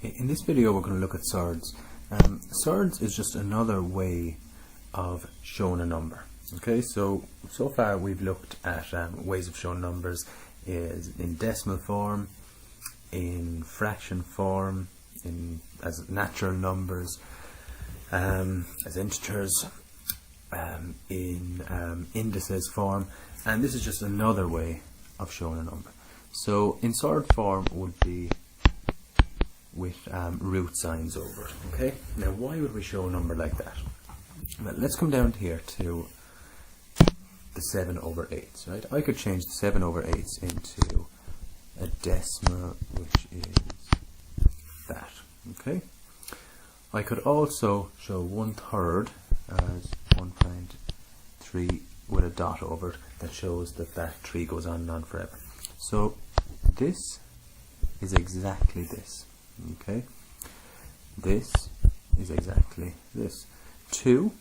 In this video we're going to look at surds. Surds is just another way of showing a number. Okay, so far we've looked at ways of showing numbers is in decimal form, in fraction form, as natural numbers, as integers, in indices form, and this is just another way of showing a number. So in surd form would be with root signs over it. Okay, now why would we show a number like that? Well, let's come down here to the 7/8, right? I could change the 7/8 into a decimal, which is that. Okay, I could also show 1/3 as 1.3 with a dot over it that shows that that 3 goes on and on forever. So this is exactly this. Okay, this is exactly this. 2,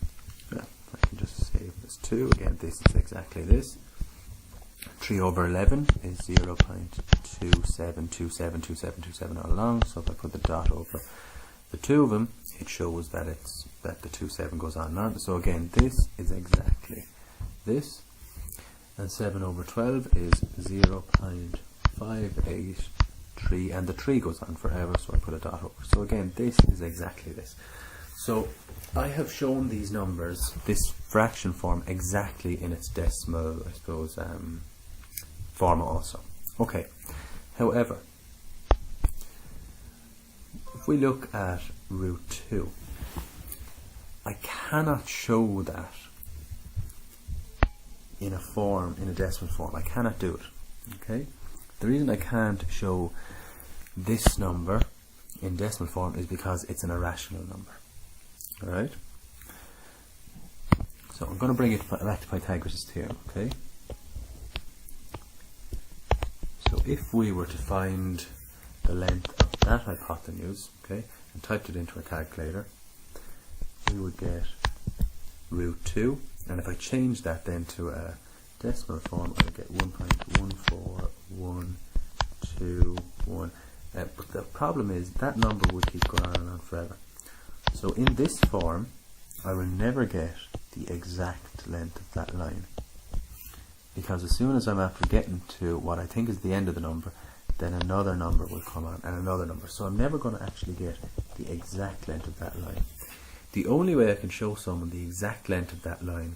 I can just save this 2 again. This is exactly this. 3/11 is 0.27272727 all along. So if I put the dot over the two of them, it shows that the 27 goes on and on. So again, this is exactly this, and 7/12 is 0.583, and the 3 goes on forever, so I put a dot over. So again, this is exactly this. So I have shown these numbers, this fraction form, exactly in its decimal, I suppose, form also. Okay, however, if we look at root 2, I cannot show that in a form, in a decimal form. I cannot do it. Okay, the reason I can't show this number in decimal form is because it's an irrational number. Alright, so I'm going to bring it back to Pythagoras' theorem. Okay, so if we were to find the length of that hypotenuse, okay, and typed it into a calculator, we would get root 2, and if I change that then to a decimal form, I would get 1.14121. But the problem is that number would keep going on and on forever. So in this form, I will never get the exact length of that line, because as soon as I'm after getting to what I think is the end of the number, then another number will come on and another number. So I'm never going to actually get the exact length of that line. The only way I can show someone the exact length of that line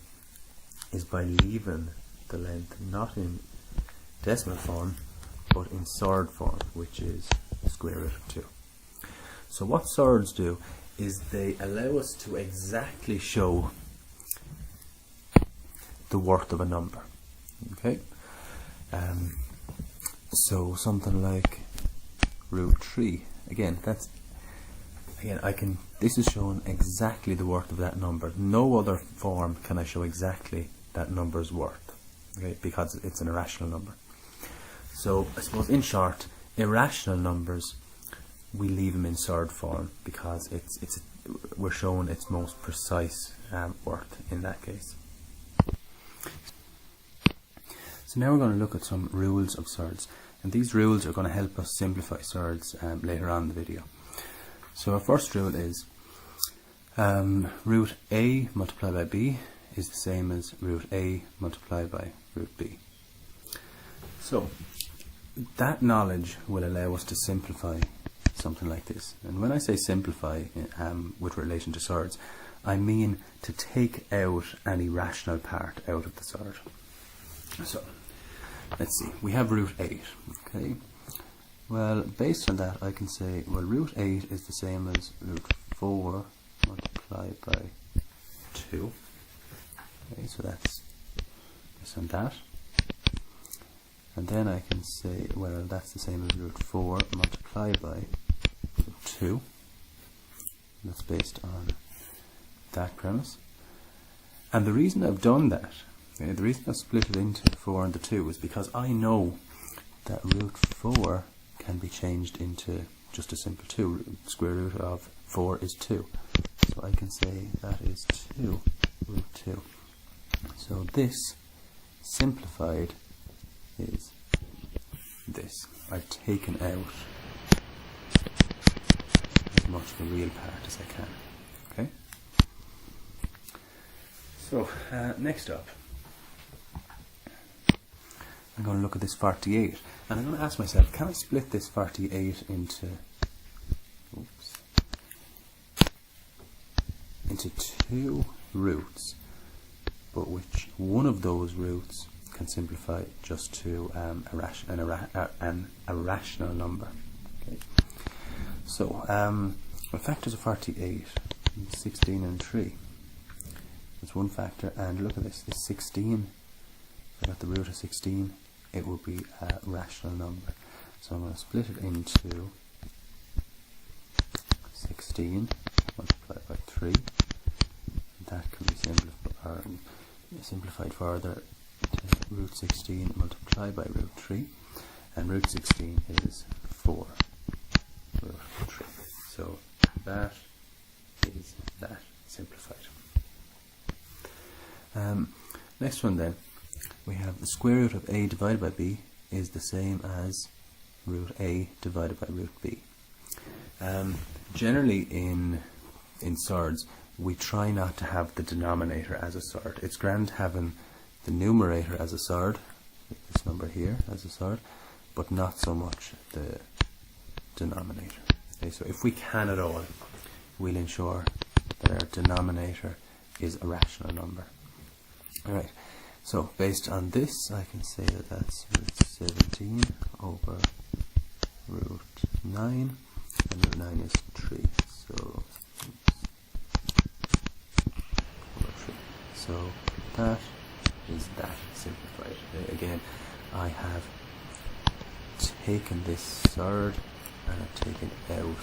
is by leaving the length not in decimal form but in surd form, which is square root of 2. So what surds do is they allow us to exactly show the worth of a number. Okay, so something like root 3, again, this is showing exactly the worth of that number. No other form can I show exactly that number's worth, okay, because it's an irrational number. So I suppose in short, irrational numbers, we leave them in surd form because we're showing its most precise worth in that case. So now we're going to look at some rules of surds, and these rules are going to help us simplify surds later on in the video. So our first rule is root A multiplied by B is the same as root A multiplied by root B. So that knowledge will allow us to simplify something like this. And when I say simplify with relation to surds, I mean to take out any rational part out of the surd. So let's see, we have root 8. Okay, well, based on that I can say, well, root 8 is the same as root 4 multiplied by 2. Okay, so that's this and that. And then I can say, well, that's the same as root 4 multiplied by 2. That's based on that premise. And the reason I've done that, okay, the reason I've split it into the 4 and the 2 is because I know that root 4 can be changed into just a simple 2. Square root of 4 is 2. So I can say that is 2 root 2. So this simplified is this. I've taken out the real part as I can. Okay? So, next up, I'm going to look at this 48, and I'm going to ask myself, can I split this 48 into two roots, but which one of those roots can simplify just to an irrational number. Okay. So, factors of 48, 16 and 3. That's one factor, and look at this 16. If I got the root of 16, it would be a rational number. So I'm going to split it into 16 multiplied by 3. That can be simplified further to root 16 multiplied by root 3, and root 16 is 4 root 3. So that is that simplified. Next one then, we have the square root of a divided by b is the same as root a divided by root b. Generally in surds, we try not to have the denominator as a surd. It's grand having the numerator as a surd, this number here as a surd, but not so much the denominator. Okay, so if we can at all, we'll ensure that our denominator is a rational number. Alright, so based on this, I can say that that's root 17 over root 9, and root 9 is 3. So that is that simplified. Again, I have taken this surd and I've taken out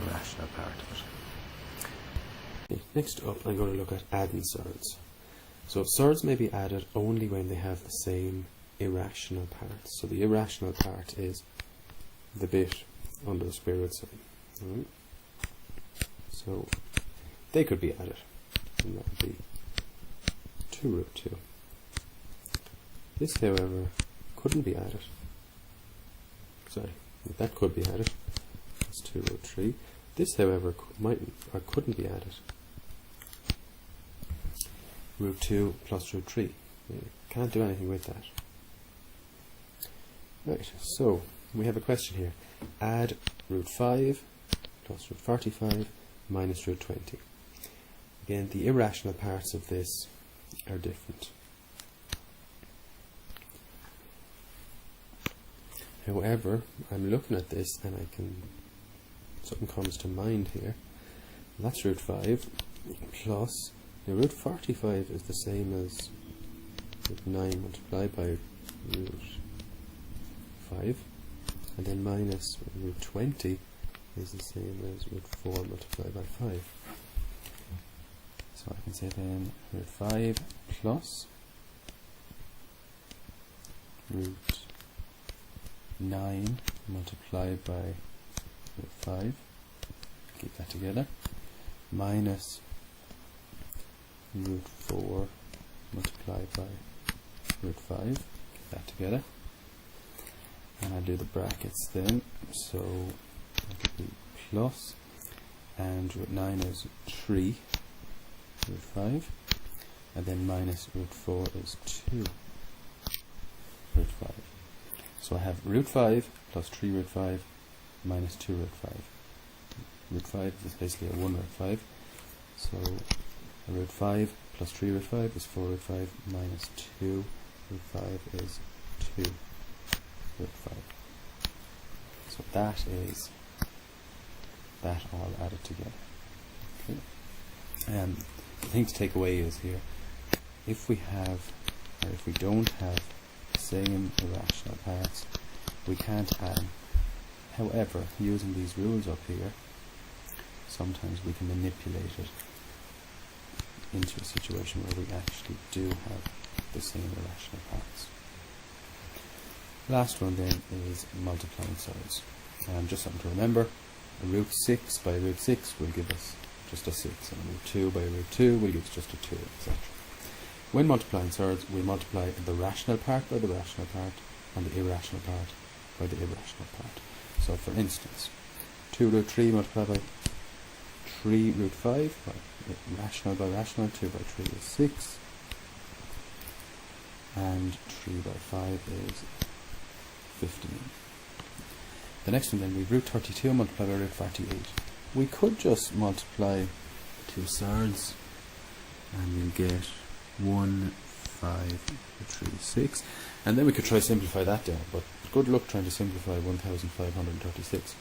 a rational part of it. Next up, I'm going to look at adding surds. So surds may be added only when they have the same irrational parts. So the irrational part is the bit under the square root sign. Right? So they could be added, and that would be 2 root 2. This, however, couldn't be added. Sorry, that could be added. It's 2 root 3. This, however, couldn't be added. Root 2 plus root 3. You can't do anything with that. Right, so we have a question here. Add root 5 plus root 45 minus root 20. Again, the irrational parts of this are different. However, I'm looking at this and something comes to mind here. That's root 5 plus, now root 45 is the same as root 9 multiplied by root 5, and then minus root 20 is the same as root 4 multiplied by 5. So I can say then root 5 plus root 9 multiplied by root 5, keep that together, minus root 4 multiplied by root 5, keep that together, and I do the brackets then, so it could be plus, and root 9 is 3 root 5, and then minus root 4 is 2 root 5. So I have root 5 plus 3 root 5 minus 2 root 5. Root 5 is basically a 1 root 5. So a root 5 plus 3 root 5 is 4 root 5 minus 2 root 5 is 2 root 5. So that is that all added together. Okay. The thing to take away is here, if we don't have the same irrational parts, we can't add them. However, using these rules up here, sometimes we can manipulate it into a situation where we actually do have the same irrational parts. Last one then is multiplying surds. Just something to remember, a root 6 by root 6 will give us just a 6, and a root 2 by root 2 will give us just a 2, etc. When multiplying surds, we multiply the rational part by the rational part and the irrational part by the irrational part. So for instance, 2 root 3 multiplied by 3 root 5, rational by rational, 2 by 3 is 6, and 3 by 5 is 15. The next one then, we root 32 multiplied by root 48. We could just multiply 2 surds and we'll get 1, 5, 3, 6, and then we could try to simplify that down, but good luck trying to simplify 1536.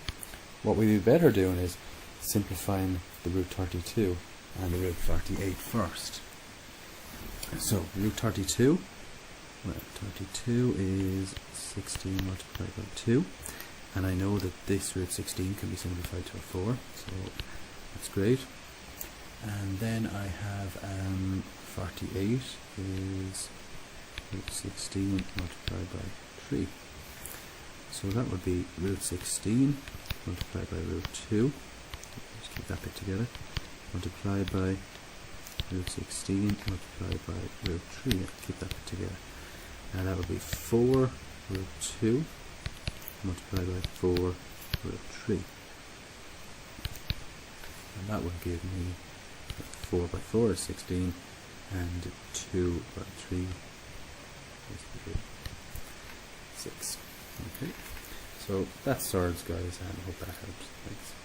What we'd be better doing is simplifying the root 32 and the root 48 first. So root 32, well, 32 is 16 multiplied by 2, and I know that this root 16 can be simplified to a 4, so that's great. And then I have 48 is root 16 multiplied by 3. So that would be root 16 multiplied by root 2. Just keep that bit together. Multiplied by root 16 multiplied by root 3. Keep that bit together. And that would be 4 root 2 multiplied by 4 root 3. And that would give me 4 by 4 is 16, and 2 by 3 is 6. Okay, so that's surds, guys, and I hope that helps. Thanks.